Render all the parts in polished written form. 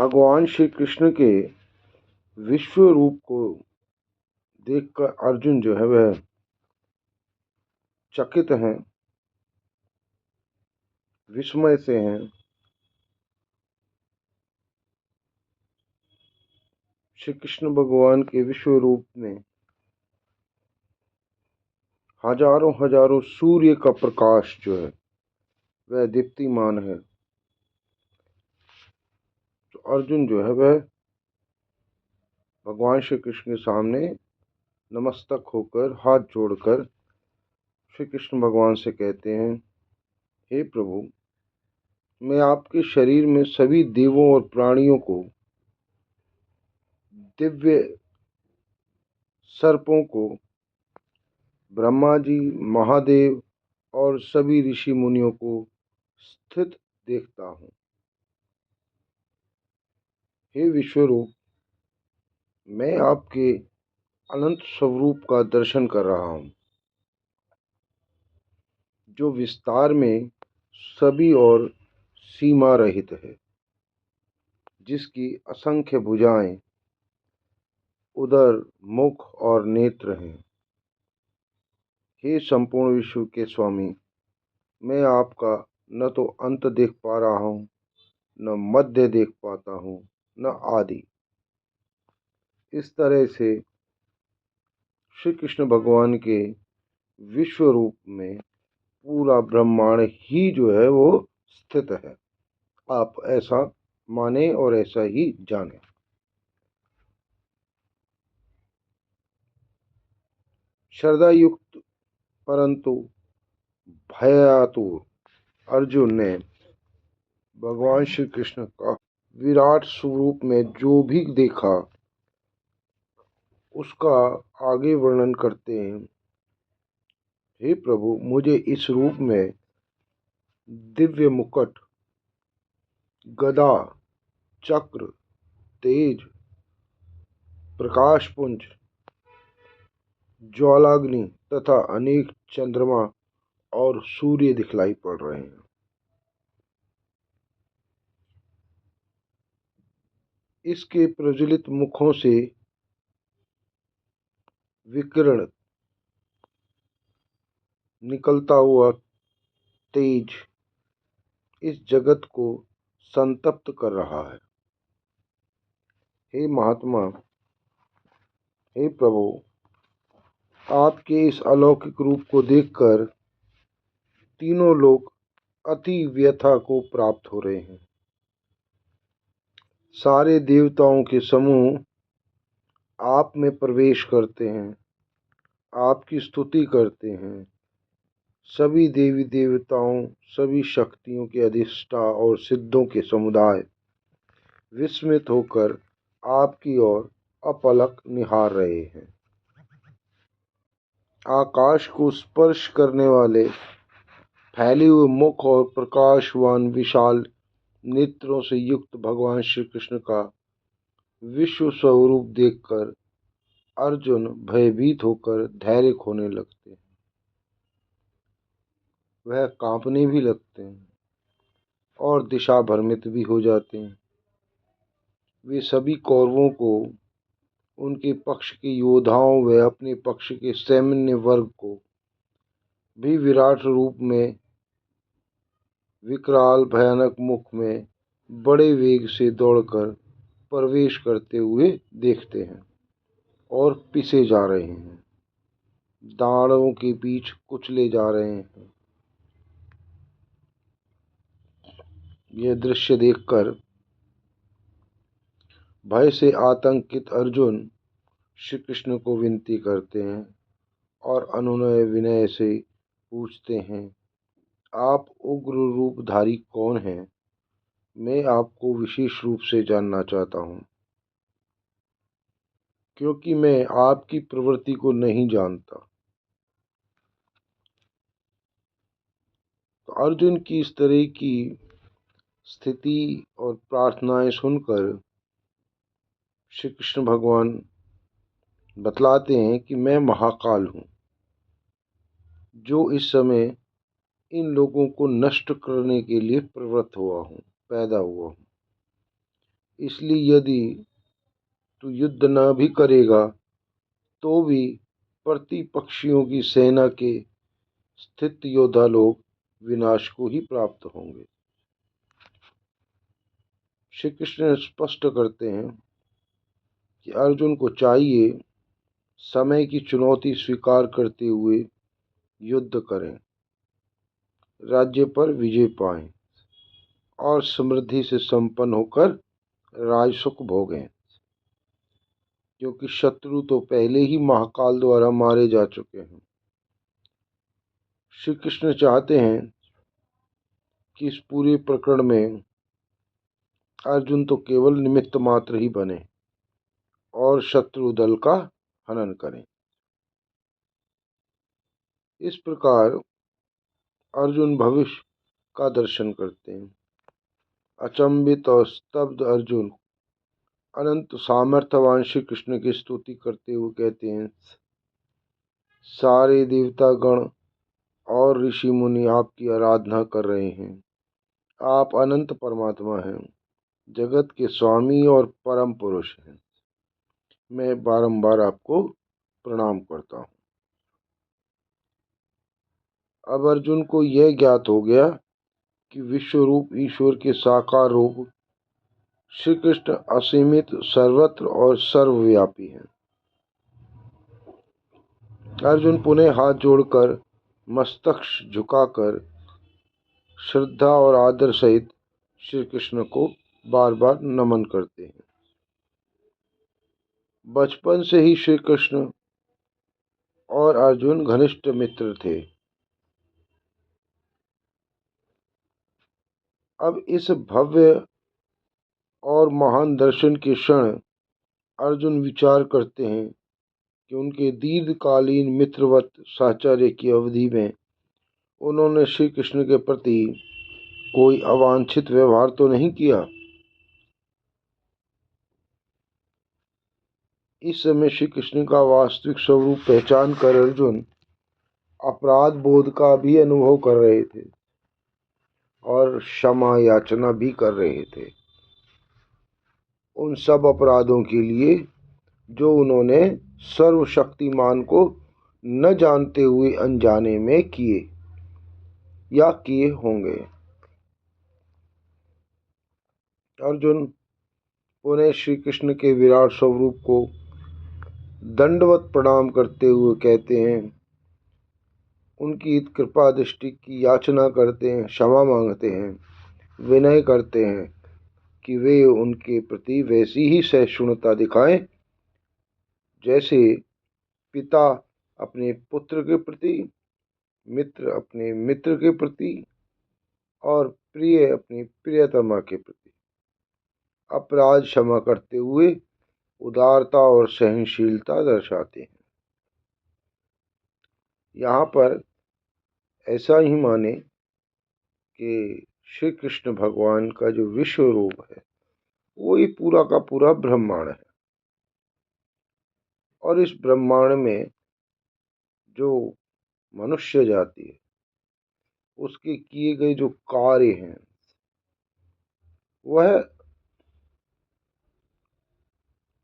भगवान श्री कृष्ण के विश्व रूप को देखकर अर्जुन जो है वह चकित हैं, विस्मय से हैं। श्री कृष्ण भगवान के विश्व रूप में हजारों हजारों सूर्य का प्रकाश जो है वह दीप्तिमान है। तो अर्जुन जो है वह भगवान श्री कृष्ण के सामने नमस्तक होकर हाथ जोड़कर श्री कृष्ण भगवान से कहते हैं, हे प्रभु, मैं आपके शरीर में सभी देवों और प्राणियों को, दिव्य सर्पों को, ब्रह्मा जी, महादेव और सभी ऋषि मुनियों को स्थित देखता हूँ। हे विश्वरूप, मैं आपके अनंत स्वरूप का दर्शन कर रहा हूँ, जो विस्तार में सभी और सीमा रहित है, जिसकी असंख्य भुजाएं, उदर, मुख और नेत्र हैं। हे संपूर्ण विश्व के स्वामी, मैं आपका न तो अंत देख पा रहा हूँ, न मध्य देख पाता हूँ, न आदि। इस तरह से श्री कृष्ण भगवान के विश्व रूप में पूरा ब्रह्मांड ही जो है वो स्थित है। आप ऐसा माने और ऐसा ही जाने। श्रद्धा युक्त परंतु भयातुर अर्जुन ने भगवान श्री कृष्ण का विराट स्वरूप में जो भी देखा उसका आगे वर्णन करते हैं। हे प्रभु, मुझे इस रूप में दिव्य मुकुट, गदा, चक्र, तेज, प्रकाशपुंज, ज्वालाग्नि तथा अनेक चंद्रमा और सूर्य दिखलाई पड़ रहे हैं। इसके प्रज्वलित मुखों से विकिरण निकलता हुआ तेज इस जगत को संतप्त कर रहा है। हे महात्मा, हे प्रभु, आपके इस अलौकिक रूप को देखकर तीनों लोग अति व्यथा को प्राप्त हो रहे हैं। सारे देवताओं के समूह आप में प्रवेश करते हैं, आपकी स्तुति करते हैं। सभी देवी देवताओं, सभी शक्तियों के अधिष्ठा और सिद्धों के समुदाय विस्मित होकर आपकी ओर अपलक निहार रहे हैं। आकाश को स्पर्श करने वाले फैले हुए मुख और प्रकाशवान विशाल नेत्रों से युक्त भगवान श्री कृष्ण का विश्व स्वरूप देखकर अर्जुन भयभीत होकर धैर्य खोने लगते हैं। वह कांपने भी लगते हैं और दिशा भ्रमित भी हो जाते हैं। वे सभी कौरवों को, उनके पक्ष के योद्धाओं व अपने पक्ष के सैन्य वर्ग को भी विराट रूप में विकराल भयानक मुख में बड़े वेग से दौड़कर प्रवेश करते हुए देखते हैं और पिसे जा रहे हैं, दाढ़ों के बीच कुचले जा रहे हैं। यह दृश्य देखकर भय से आतंकित अर्जुन श्री कृष्ण को विनती करते हैं और अनुनय विनय से पूछते हैं, आप उग्र रूपधारी कौन हैं? मैं आपको विशेष रूप से जानना चाहता हूँ, क्योंकि मैं आपकी प्रवृत्ति को नहीं जानता। तो अर्जुन की इस तरह की स्थिति और प्रार्थनाएं सुनकर श्री कृष्ण भगवान बतलाते हैं कि मैं महाकाल हूँ, जो इस समय इन लोगों को नष्ट करने के लिए प्रवृत्त हुआ हूँ, पैदा हुआ हूँ। इसलिए यदि तू युद्ध न भी करेगा तो भी प्रतिपक्षियों की सेना के स्थित योद्धा लोग विनाश को ही प्राप्त होंगे। श्री कृष्ण स्पष्ट करते हैं कि अर्जुन को चाहिए समय की चुनौती स्वीकार करते हुए युद्ध करें, राज्य पर विजय पाएं और समृद्धि से संपन्न होकर राजसुख भोगें, क्योंकि शत्रु तो पहले ही महाकाल द्वारा मारे जा चुके हैं। श्री कृष्ण चाहते हैं कि इस पूरे प्रकरण में अर्जुन तो केवल निमित्त मात्र ही बने और शत्रु दल का हनन करें। इस प्रकार अर्जुन भविष्य का दर्शन करते हैं। अचंभित और स्तब्ध अर्जुन अनंत सामर्थ्यवान श्री कृष्ण की स्तुति करते हुए कहते हैं, सारे देवता गण और ऋषि मुनि आपकी आराधना कर रहे हैं। आप अनंत परमात्मा हैं, जगत के स्वामी और परम पुरुष हैं। मैं बारंबार आपको प्रणाम करता हूँ। अब अर्जुन को यह ज्ञात हो गया कि विश्व रूप ईश्वर के साकार रूप श्री कृष्ण असीमित, सर्वत्र और सर्वव्यापी हैं। अर्जुन पुनः हाथ जोड़कर, मस्तक झुकाकर श्रद्धा और आदर सहित श्री कृष्ण को बार बार नमन करते हैं। बचपन से ही श्री कृष्ण और अर्जुन घनिष्ठ मित्र थे। अब इस भव्य और महान दर्शन के क्षण अर्जुन विचार करते हैं कि उनके दीर्घकालीन मित्रवत साहचर्य की अवधि में उन्होंने श्री कृष्ण के प्रति कोई अवांछित व्यवहार तो नहीं किया। इस समय श्री कृष्ण का वास्तविक स्वरूप पहचान कर अर्जुन अपराध बोध का भी अनुभव कर रहे थे और क्षमा याचना भी कर रहे थे उन सब अपराधों के लिए जो उन्होंने सर्वशक्तिमान को न जानते हुए अनजाने में किए या किए होंगे। अर्जुन पुनः श्री कृष्ण के विराट स्वरूप को दंडवत प्रणाम करते हुए कहते हैं, उनकी कृपा दृष्टि की याचना करते हैं, क्षमा मांगते हैं, विनय करते हैं कि वे उनके प्रति वैसी ही सहिष्णुता दिखाएं जैसे पिता अपने पुत्र के प्रति, मित्र अपने मित्र के प्रति और प्रिय अपनी प्रियतमा के प्रति अपराध क्षमा करते हुए उदारता और सहनशीलता दर्शाते हैं। यहाँ पर ऐसा ही माने कि श्री कृष्ण भगवान का जो विश्व रूप है वो ही पूरा का पूरा ब्रह्मांड है और इस ब्रह्मांड में जो मनुष्य जाति है उसके किए गए जो कार्य हैं वह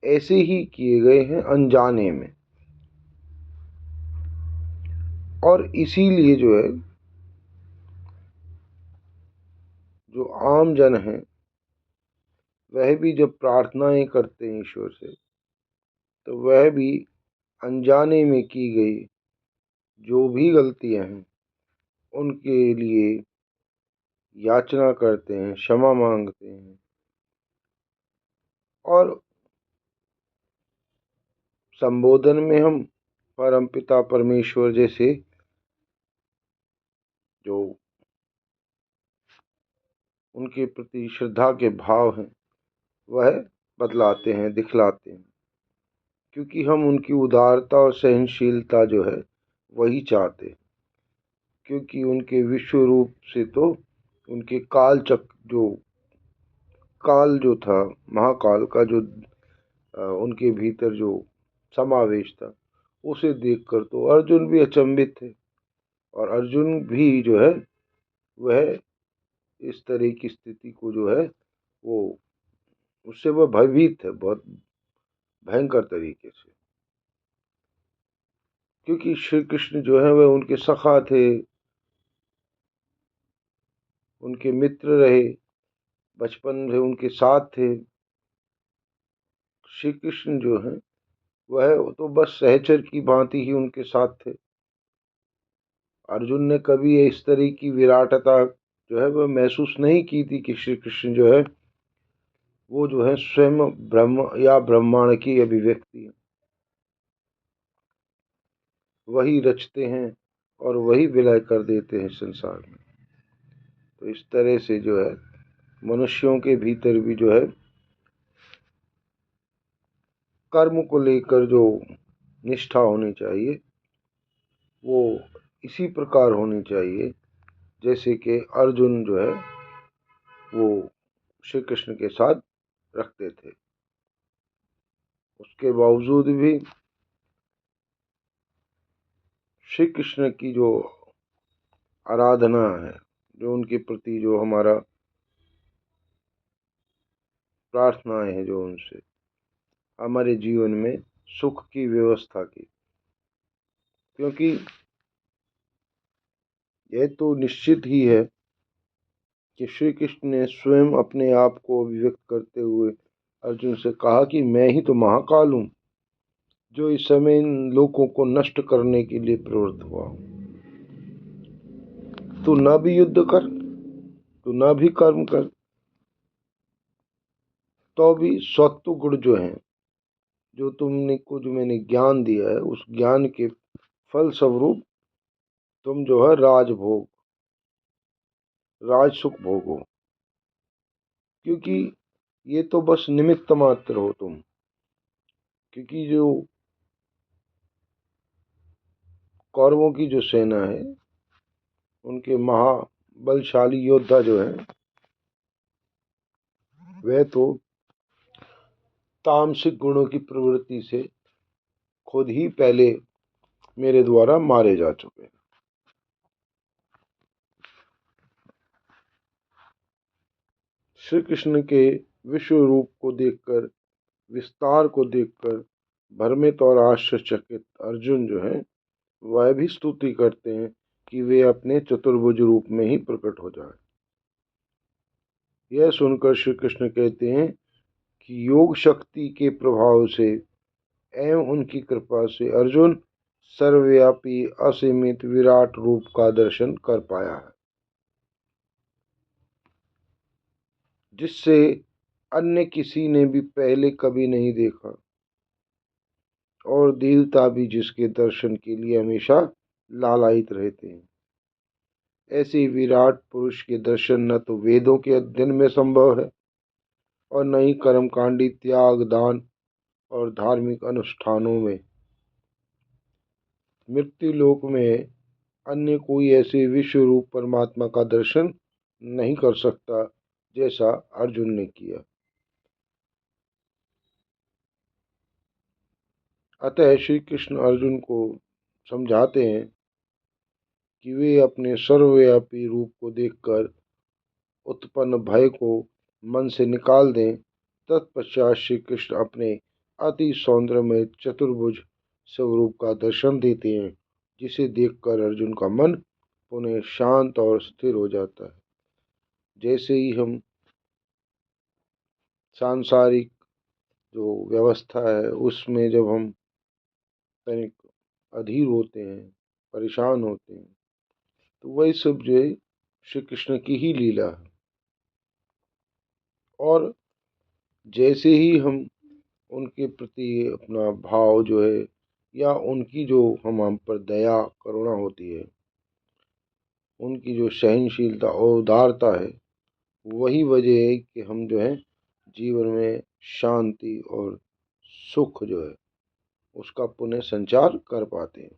ऐसे ही किए गए हैं अनजाने में, और इसीलिए जो है जो आम जन है वह भी जब प्रार्थनाएं करते हैं ईश्वर से तो वह भी अनजाने में की गई जो भी गलतियां हैं उनके लिए याचना करते हैं, क्षमा मांगते हैं और संबोधन में हम परमपिता परमेश्वर जैसे जो उनके प्रति श्रद्धा के भाव हैं वह बतलाते हैं, दिखलाते हैं, क्योंकि हम उनकी उदारता और सहनशीलता जो है वही चाहते हैं। क्योंकि उनके विश्व रूप से तो उनके काल जो था, महाकाल का जो उनके भीतर जो समावेश था उसे देखकर तो अर्जुन भी अचंभित थे और अर्जुन भी जो है वह इस तरह की स्थिति को जो है वो उससे वह भयभीत है बहुत भयंकर तरीके से, क्योंकि श्री कृष्ण जो है वह उनके सखा थे, उनके मित्र रहे, बचपन से उनके साथ थे। श्री कृष्ण जो है वह तो बस सहचर की भांति ही उनके साथ थे। अर्जुन ने कभी इस तरह की विराटता जो है वह महसूस नहीं की थी कि श्री कृष्ण जो है वो जो है स्वयं ब्रह्म या ब्रह्मांड की अभिव्यक्ति है, वही रचते हैं और वही विलय कर देते हैं संसार में। तो इस तरह से जो है मनुष्यों के भीतर भी जो है कर्म को लेकर जो निष्ठा होनी चाहिए वो इसी प्रकार होनी चाहिए जैसे कि अर्जुन जो है वो श्री कृष्ण के साथ रखते थे। उसके बावजूद भी श्री कृष्ण की जो आराधना है, जो उनके प्रति जो हमारा प्रार्थनाएं हैं, जो उनसे हमारे जीवन में सुख की व्यवस्था की, क्योंकि यह तो निश्चित ही है कि श्री कृष्ण ने स्वयं अपने आप को अभिव्यक्त करते हुए अर्जुन से कहा कि मैं ही तो महाकाल हूँ जो इस समय इन लोगों को नष्ट करने के लिए प्रवृत्त हुआ हूँ। तू न भी युद्ध कर, तू न भी कर्म कर, तो भी सत्व गुण जो है, जो तुमने को जो मैंने ज्ञान दिया है, उस ज्ञान के फल स्वरूप तुम जो है राजभोग राज सुख भोगो, क्योंकि ये तो बस निमित्त मात्र हो तुम। क्योंकि जो कौरवों की जो सेना है, उनके महाबलशाली योद्धा जो है वह तो तामसिक गुणों की प्रवृत्ति से खुद ही पहले मेरे द्वारा मारे जा चुके हैं। श्री कृष्ण के विश्व रूप को देखकर, विस्तार को देखकर भ्रमित और आश्चर्यचकित अर्जुन जो है वह भी स्तुति करते हैं कि वे अपने चतुर्भुज रूप में ही प्रकट हो जाए। यह सुनकर श्री कृष्ण कहते हैं कि योग शक्ति के प्रभाव से एवं उनकी कृपा से अर्जुन सर्वव्यापी असीमित विराट रूप का दर्शन कर पाया है, जिससे अन्य किसी ने भी पहले कभी नहीं देखा, और देवता भी जिसके दर्शन के लिए हमेशा लालायित रहते हैं। ऐसे विराट पुरुष के दर्शन न तो वेदों के अध्ययन में संभव है और न ही कर्मकांडी त्याग, दान और धार्मिक अनुष्ठानों में। मृत्यु लोक में अन्य कोई ऐसे विश्व रूप परमात्मा का दर्शन नहीं कर सकता जैसा अर्जुन ने किया। अतः श्री कृष्ण अर्जुन को समझाते हैं कि वे अपने सर्वव्यापी रूप को देखकर उत्पन्न भय को मन से निकाल दें। तत्पश्चात श्री कृष्ण अपने अति सौंदर्यमय चतुर्भुज स्वरूप का दर्शन देते हैं, जिसे देखकर अर्जुन का मन पुनः शांत और स्थिर हो जाता है। जैसे ही हम सांसारिक जो व्यवस्था है उसमें जब हम तनिक अधीर होते हैं, परेशान होते हैं, तो वही सब जो है श्री कृष्ण की ही लीला है। और जैसे ही हम उनके प्रति अपना भाव जो है या उनकी जो हम पर दया करुणा होती है, उनकी जो सहनशीलता और उदारता है, वही वजह है कि हम जो है जीवन में शांति और सुख जो है उसका पुनः संचार कर पाते हैं।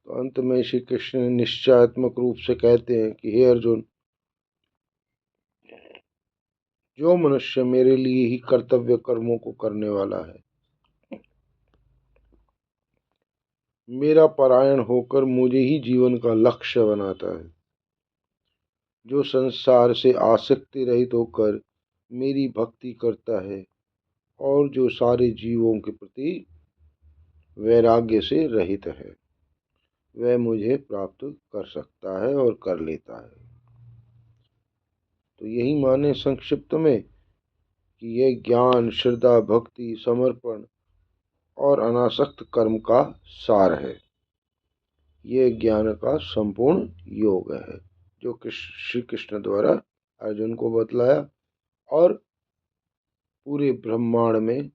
तो अंत में श्री कृष्ण निश्चयात्मक रूप से कहते हैं कि हे अर्जुन, जो मनुष्य मेरे लिए ही कर्तव्य कर्मों को करने वाला है, मेरा परायण होकर मुझे ही जीवन का लक्ष्य बनाता है, जो संसार से आसक्ति रहित होकर मेरी भक्ति करता है और जो सारे जीवों के प्रति वैराग्य से रहित है, वह मुझे प्राप्त कर सकता है और कर लेता है। तो यही माने संक्षिप्त में कि यह ज्ञान, श्रद्धा, भक्ति, समर्पण और अनासक्त कर्म का सार है। यह ज्ञान का संपूर्ण योग है जो श्री कृष्ण द्वारा अर्जुन को बतलाया, और पूरे ब्रह्मांड में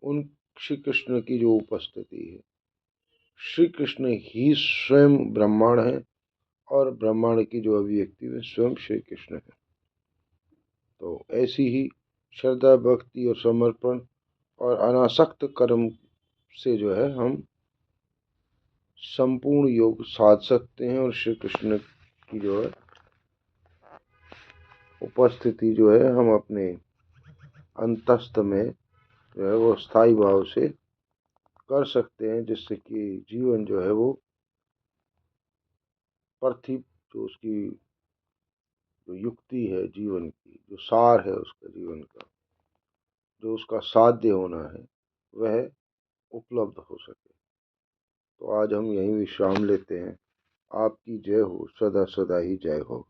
उन श्री कृष्ण की जो उपस्थिति है, श्री कृष्ण ही स्वयं ब्रह्मांड है और ब्रह्मांड की जो अभिव्यक्ति है स्वयं श्री कृष्ण है। तो ऐसी ही श्रद्धा, भक्ति और समर्पण और अनासक्त कर्म से जो है हम संपूर्ण योग साध सकते हैं, और श्री कृष्ण की जो है उपस्थिति जो है हम अपने अंतस्थ में जो है वो स्थायी भाव से कर सकते हैं, जिससे कि जीवन जो है वो पार्थिव, जो उसकी जो युक्ति है जीवन की, जो सार है उसका जीवन का, जो उसका साध्य होना है, वह उपलब्ध हो सके। तो आज हम यहीं विश्राम लेते हैं। आपकी जय हो, सदा सदा ही जय हो।